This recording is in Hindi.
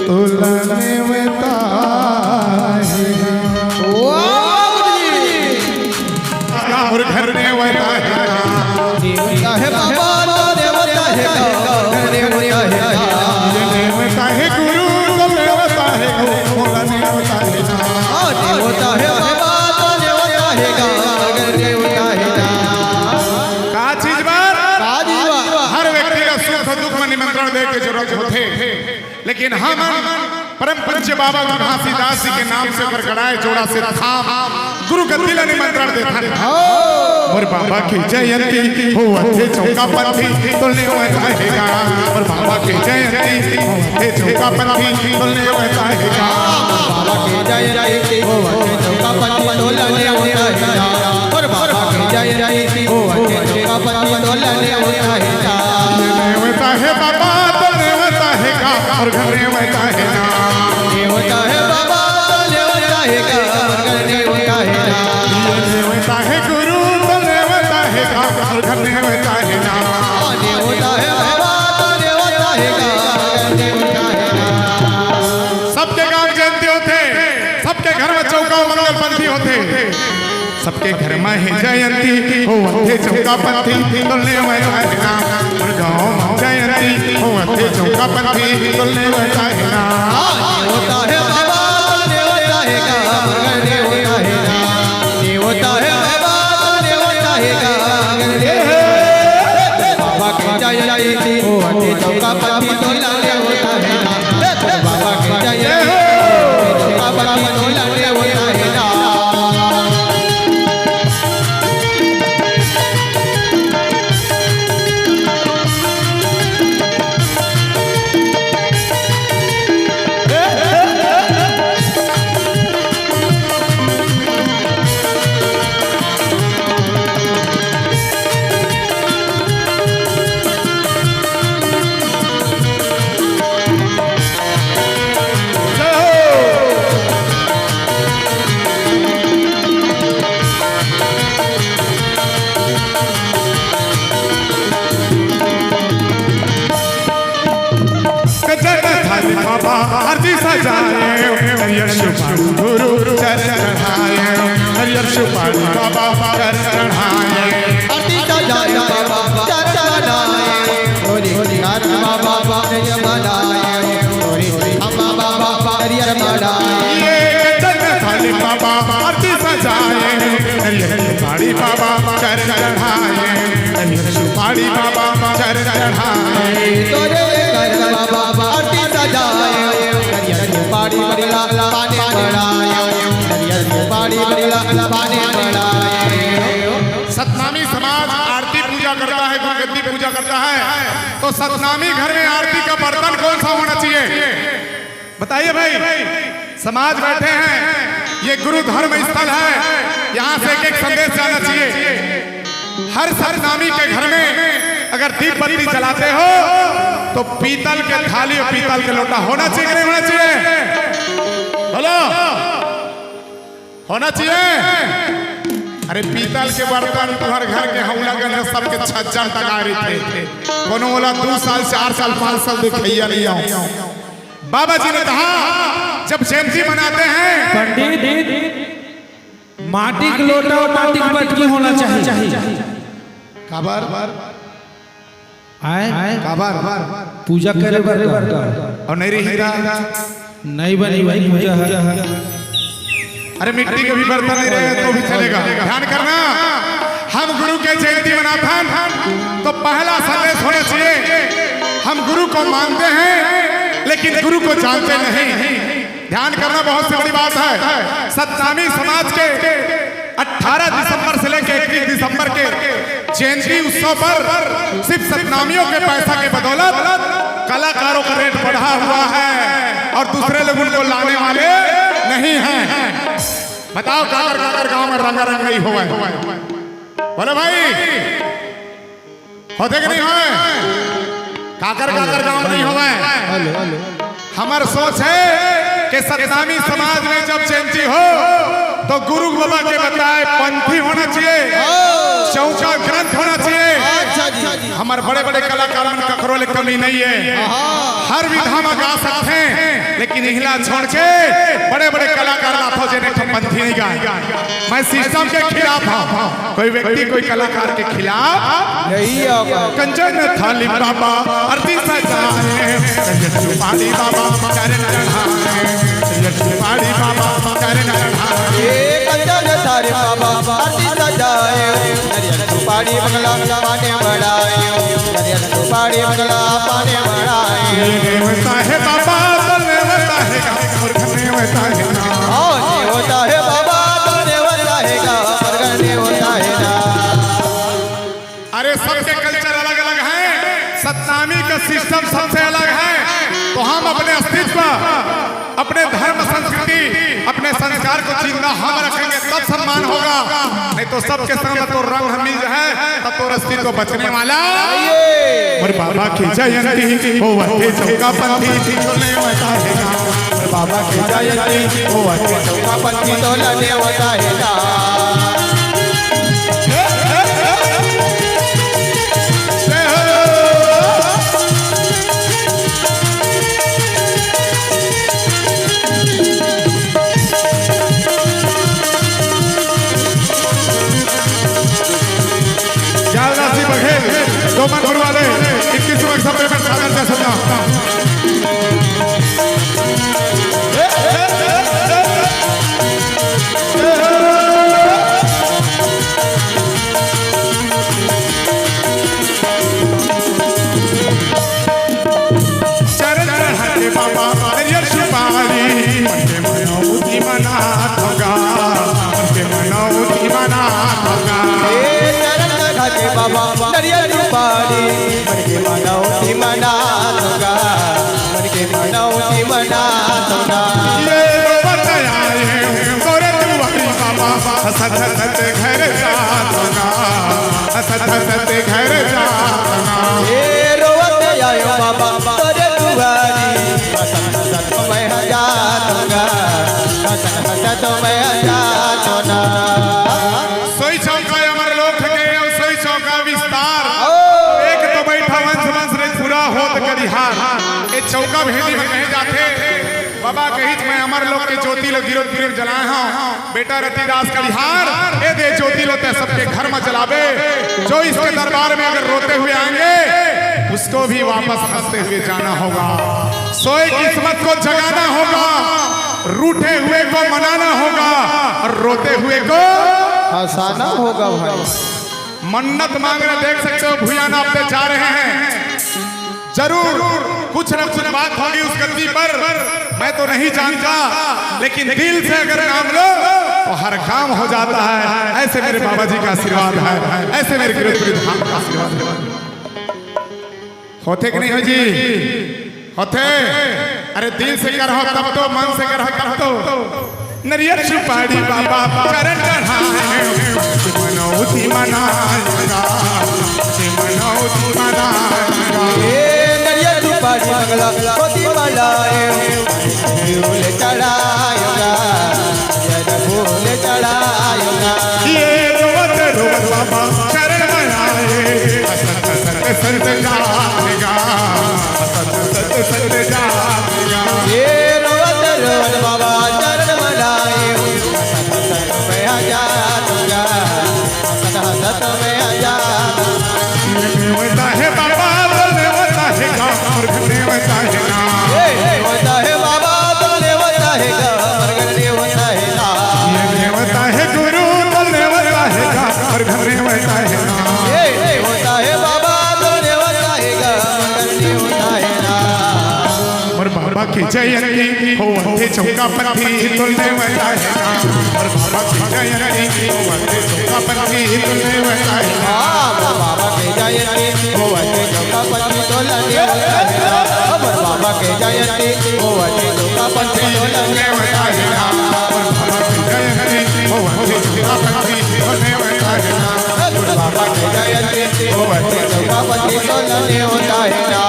तोलने और घर ने वता है बाबा देवता है देवता है गुरु देवता है भोला देवता है देवता है बाबा देवता है देवता है का चीज बात हर व्यक्ति का सुख दुख में निमंत्रण दे के जरूरत होते, लेकिन हम परम पूज्य बाबा घासीदास जी के नाम से गड़गड़ाए जोड़ा से थाम गुरु गद्दी ला निमंत्रण देता है। और बाबा की जयंती हो अथे चौका पंथी तुलने वताहेगा और बाबा की जयंती हो अथे चौका पंथी तुलने वताहेगा बाबा की जयंती हो अथे चौका पंथी तुलने वताहेगा और बाबा की जयंती हो अथे चौका पंथी तुलने वताहेगा देवता है बाबा तुलने वताहेगा और घर में वताहेगा देवता है बाबा देवता है घर देवता है देवता है गुरु देवता है घर देवता है देवता है बाबा देवता है घर देवता है। सबके गांव जयंती होते, सबके घर में चौका मंगल पंथी होते, सबके घर में है जयंती हो अथे चौका पंथी तुलने वताहेगा और गांव में जयंती हो अथे चौका पंथी तुलने वताहेगा देवता है बाबा देवता है घर देवता है देवता है बाबा देवता है घर बाबा की जयंती हो अथे चौका पंथी तुलने वताहेगा बाबा की जयंती चौका पंथी तुलने वताहेगा। बाबा आरती सजाए हरियर सुपारी गुरु चढ़ाए हरियर सुपारी बाबा चढ़ाए आरती सजाए बाबा चढ़ाए होली होली बाबा जय मनाए होली होली बाबा हरियर मनाए ये थाली बाबा आरती सजाए हरियर सुपारी बाबा चढ़ाए हरियर सुपारी बाबा चढ़ाए तोरे कर बाबा आरती सजाए हरियर सुपारी बड़ला पानी बढ़ाए हरियर सुपारी बड़ला पानी बढ़ाए। सतनामी समाज आरती पूजा करता है, गुरुगद्दी पूजा करता है, तो सतनामी घर में आरती का बर्तन कौन सा होना चाहिए बताइए भाई। समाज बैठे हैं, ये गुरु धर्म स्थल है, यहाँ से एक संदेश जाना चाहिए। हर सतनामी के घर में अगर दीप बत्ती जलाते हो तो पीतल के थाली और पीतल के लोटा होना चाहिए कि नहीं होना चाहिए बोलो होना चाहिए। अरे पीतल के बर्तन तुम्हारे घर के हमला करने सबके छज्जन तक आ रही थे, कोनो बोला 2 साल 4 साल 5 साल दिखाइया नहीं आओ। बाबा जी ने कहा जब जयंती मनाते हैं पंडित माटी का लोटा और माटी की बटकी होना चाहिए। काबर आए काबर पूजा करे और नहीं हीरा नहीं बनी भाई पूजा है। अरे मिट्टी के भी बर्तन नहीं रहे तो भी चलेगा। ध्यान करना, हम गुरु के जयंती मनाते हैं तो पहला संदेश होना चाहिए हम गुरु को मानते हैं लेकिन गुरु को जानते नहीं। ध्यान करना, बहुत सी बड़ी बात है। सतनामी समाज के 18 दिसंबर से लेकर 21 दिसंबर के जयंती उत्सव पर सिर्फ सतनामियों के पैसा के बदौलत कलाकारों का रेट बढ़ा हुआ है और दूसरे लोग उनको लाने वाले नहीं हैं। बताओ काकर काकर गांव में रंगा रंग नहीं हुआ है बोले भाई होते कि नहीं हुए? काकर काकर गांव नहीं हुआ है। हमारी सोच है कि सतनामी समाज में जब जयंती हो तो गुरु बाबा के बताए पंथी होना चाहिए, चौका ग्रंथ होना चाहिए। हमारे बड़े बड़े कलाकार में ककरों कमी नहीं है। हर विधा में गा सकते हैं, लेकिन इहला छोड़ के बड़े बड़े कलाकार लाथो जेने पंथी नहीं गाए। मैं सिस्टम के खिलाफ हूं, कोई व्यक्ति कोई कलाकार के खिलाफ यही होगा। कंचन थाली बाबा आरती सजाए, कंचन सुपारी बाबा चरण चढ़ाए, कंचन सुपारी बाबा चरण चढ़ाए, कंचन थाली बाबा आरती सजाए, नरियल सुपारी बंगला पाने बढ़ाए, नरियल सुपारी बंगला पाने बढ़ाए। नेवता है बाबा तो नेवता है और नेवता है ना, होता है बाबा तो नेवता है गा, प्रगट होता है ना। अरे सबके कल्चर अलग अलग हैं, सतनामी का सिस्टम सबसे अलग है। तो हम अपने अस्तित्व, अपने धर्म संस्कृति, अपने संस्कार को जिंदा हम रखेंगे तब सम्मान होगा, नहीं तो सबके संग तो रंग हमीज है, तब तो अस्तित्व बचने वाला। और बाबा की जयंती हो वही चौका पंथी चलने होता है, और बाबा की जयंती हो वही चौका पंथी तो लड़ने होता है ना। डोमन गुरु वाले 21 सप्ताह में सागर का सपना चरण चढ़ाते बाबा हरियर सुपारी, मनके मनौती मना होगा, मनके मनौती मना होगा। बाबा नरियल सुपारी, मन के मनौती मना दूंगा, मन के मनौती मना दूंगा। ये बताए गोरे दुआरी बाबा सत सत घर जातना, सत सत घर जातना। ये रोवत आयो बाबा गोरे दुआरी, सत सत मैं जाऊंगा, सत सत मैं जाऊंगा। सोई चौका अमर लोक के सोई चौका विस्तार, एक तो बैठा वंश वंश रे पूरा होत करिहार। ये चौका भेदी में कहे जाते बाबा कहित मैं अमर लोक के ज्योति लो गिरो गिरो जलाए हूं, बेटा रतिदास करिहार ए दे ज्योति लो ते सबके घर में जलावे। जो इसके दरबार में अगर रोते हुए आएंगे उसको भी वापस हंसते हुए जाना होगा। सोए किस्मत को जगाना होगा, रूठे हुए को मनाना होगा, और रोते हुए को हंसाना होगा भाई। मन्नत मांग रहे देख सकते हो भूया नापते जा रहे हैं, जरूर कुछ न कुछ बात होगी उस गद्दी पर, मैं तो नहीं जानता, लेकिन दिल से अगर नाम लो तो हर काम हो जाता है। ऐसे मेरे बाबा जी का आशीर्वाद है, ऐसे मेरे गुरुपुरी धाम का आशीर्वाद है। होते कि नहीं हो जी? होते? अरे दिल से कर हो तब तो, मन से कर हो तब तो। नरियल सुपारी बाबा चरण चढ़ाए, मनौती मनाएगा, मनौती मनाएगा। नरियल सुपारी बंगला मोती मनाए, फूल चढ़ाएगा, फूल चढ़ाएगा। ये रोवत बाबा चरण मनाए, सत सत संत जाएगा, सत सत जाएगा। ये रोवत बाबा चरण मनाए, सत मैं जाऊंगा, सत मैं जाऊंगा। नेवता है बाबा तो नेवता है गा, और नेवता है ना। नेवता है बाबा तो नेवता है गा, प्रगट नेवता है ना। नेवता है गुरु तो नेवता है गा, और नेवता है ना। नेवता है बाबा तो नेवता है गा, प्रगट नेवता है ना। और बाबा की जयंती हो वही चौका पंथी तुलने वाला है ना, और बाबा की जयंती हो वही चौका पंथी तुलने वाला है ना। बाबा के जयंती हो वही चौका पंथी तुलने वाला है ना। बाबा के जयंती हो वही चौका पंथी तुलने वाला है ना। और बाबा की जयंती हो वही चौका पंथी तुलने वाला है ना। बाबा के जयंती हो वही चौका पंथी तुलने वाला है ना।